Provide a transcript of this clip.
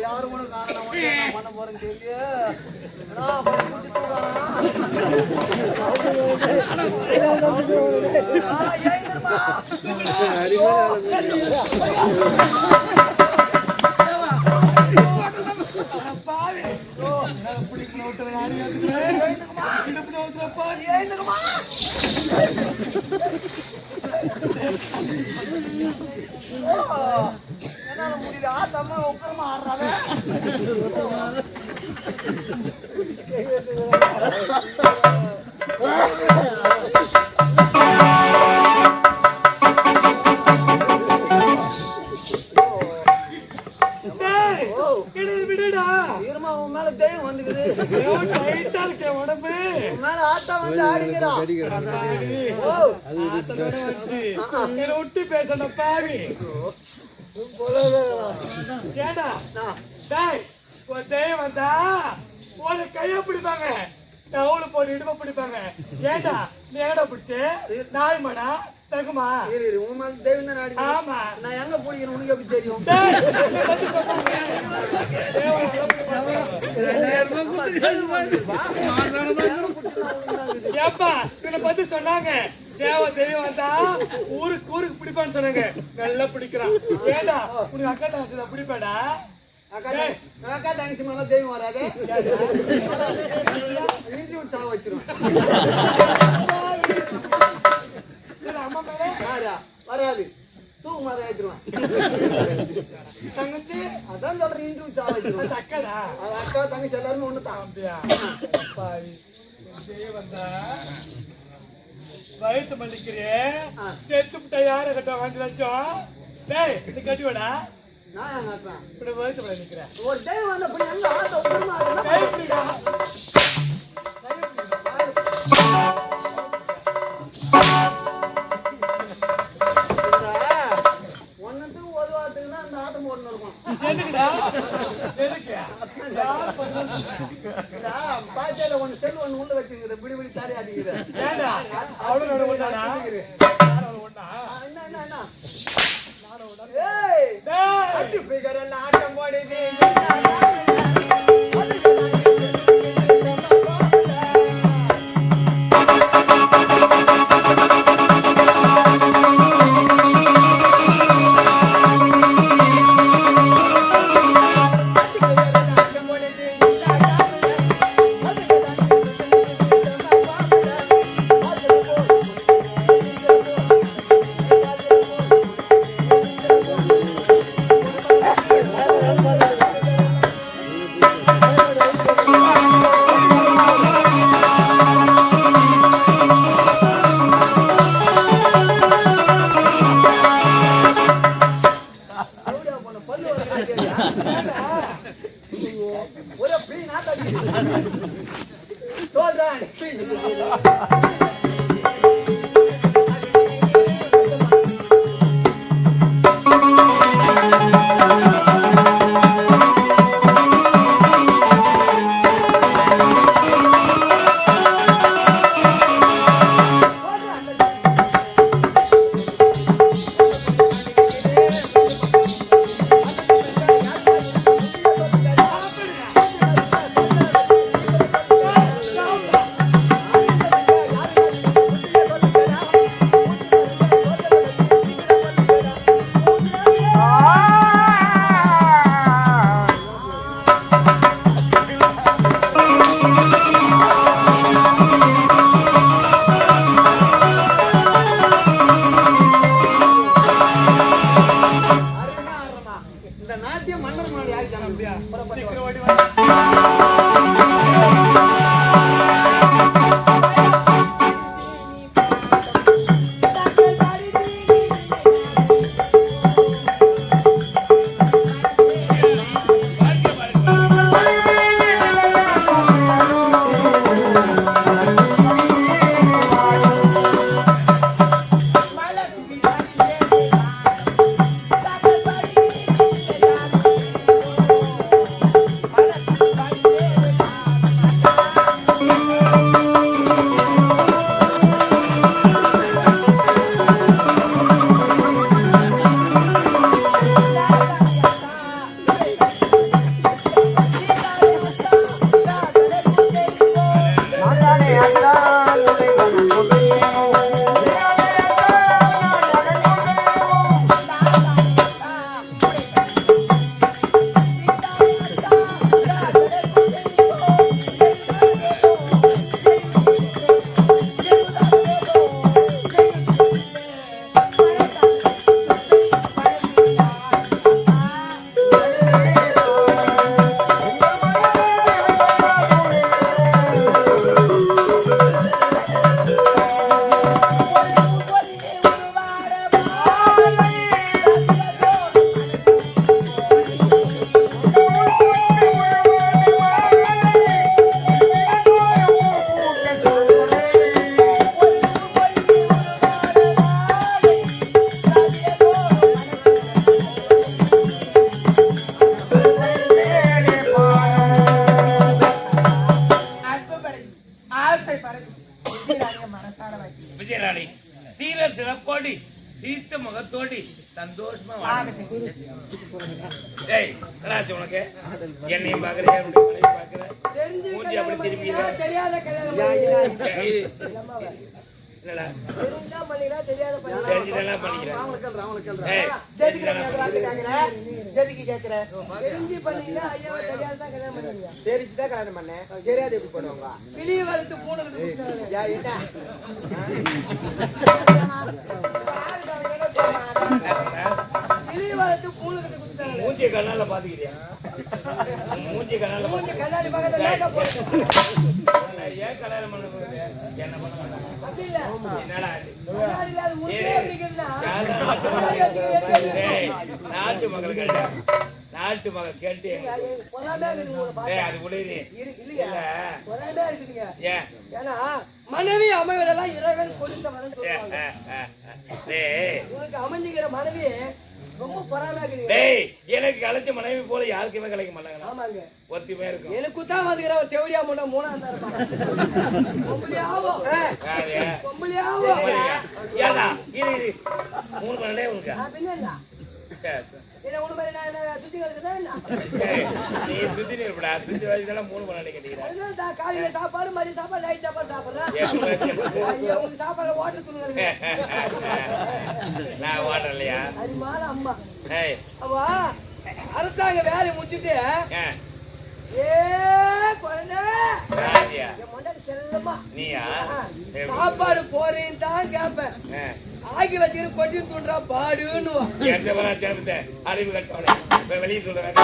யாரும் கூட காரணம் பண்ண போறேன்னு சொல்லி என்னால முடியல ஆத்தம்மா உட்காரமா ஆடுறாவே மேல தெய்வம் வந்துக்குது உடம்பு மேல ஆத்தா வந்து ஆடிக்கிறான் விட்டு பேசணும் பாவி ஏடா ஒரு தெய்வம் வந்தா ஒரு கைய பிடிப்பாங்க டவுல போட்டு இடுப்ப பிடிப்பாங்க ஏடா நீ எங்கடா பிடிச்சு நாய்மாடா தகுமா தெய்வம் தான் ஆடி ஆமா நான் எங்க பிடிக்கணும் உனக்கு எப்படி தெரியும் ஏப்பா இவனை பத்தி சொன்னாங்க தெய்வம் வந்தா ஊருக்கு பிடிப்பான்னு சொன்னாங்க நல்லா பிடிக்கிறான் ஏடா உனக்கு அக்கா தங்கச்சி பிடிப்பாடா அக்கா தங்கச்சி மேல தெய்வம் வராது சாவ வச்சிருவேன் அம்மா மேல வராது தூக்கு மாற ஏற்றுருவேன் தங்கச்சி அதான் சொல்றேன் இன்டர்வியூ சாவ வச்சிருவேன் அக்காடா அக்கா தங்கச்சி எல்லாருமே ஒண்ணுதான் அப்படியா வந்தா வயிற்று மல்லிக்கிறே செத்துப்பிட்ட யார கட்ட 5 லட்சம் டேய் நீ கட்டி விடா நான் எங்க கட்டுறேன் இப்படி வயிற்று மல்லி நிக்கிறேன் ஒரு டைம் வந்து அப்படி எங்க ஆத்த உட்கார்ந்து ஒன்னுக்கும் ஒரு வாரத்துக்குன்னா அந்த ஆட்டம் போட்டு இருக்கும் பாய்ச்சால ஒண்ணு செல் ஒண்ணு உள்ள வச்சுக்கிற பிடி பிடி தாலி ஆடிக்கிற ஆட்டம் போடுது சீத்த முகத்தோடி சந்தோஷமா வாங்க. டேய் கடாச்சு உனக்கு என்னையும் பாக்குறேன் என்னுடைய மனைவி பாக்குறேன் மூஞ்சி அப்படி திருப்பி என்னடா தெரிஞ்சுதான் பண்ணிக்கிறேன் தெரிஞ்சுதான் கல்யாணம் பண்ணேன் தெரியாது எப்படி பண்ணுவாங்க கிளிய வளர்த்து பூனை கிளிய வளர்த்து பூனை கிட்ட கொடுத்தாங்க மூஞ்சி கண்ணால பாத்துக்கிறியா மூஞ்சி கண்ணால கண்ணாடி பக்கத்துல ஏன் கல்யாணம் பண்ண போகுது என்ன பண்ண மாட்டாங்க என்னடா நாட்டு மகள் கேட்ட நாட்டு மகள் கேட்டு அது முடியுது ஏன்னா மனைவி அமைவதெல்லாம் இறைவன் கொடுத்த மனைவி அமைஞ்சுக்கிற மனைவி ரொம்ப பொறாமையா எனக்கு கிடைச்ச மனைவி போல யாருக்குமே கிடைக்க மாட்டாங்க ஆமாங்க ஒத்திமே இருக்கும் எனக்கு தான் வந்துக்கிற ஒரு செவடியா முட்டை மூணாம் ஏடா இது 3 மணி நேரம் உனக்கு நீ சுத்தி இருப்படா சுத்தி வயசுல 3 மணி நேரம் கேட்டீங்க காலையில சாப்பாடு மதிய சாப்பாடு நைட் சாப்பாடு சாப்பிடுறேன் சாப்பாடு ஓட்டர் துணி நான் ஓட்டர் இல்லையா அது மால அம்மா அவா அரசாங்க வேலையை முடிச்சுட்டு சாப்பாடு போறேன்னு தான் கேப்பேன் ஆகி வச்சுக்கிற கொட்டி தூண்டா பாடுன்னு அறிவு கட்டோட வெளியே சொல்றேன்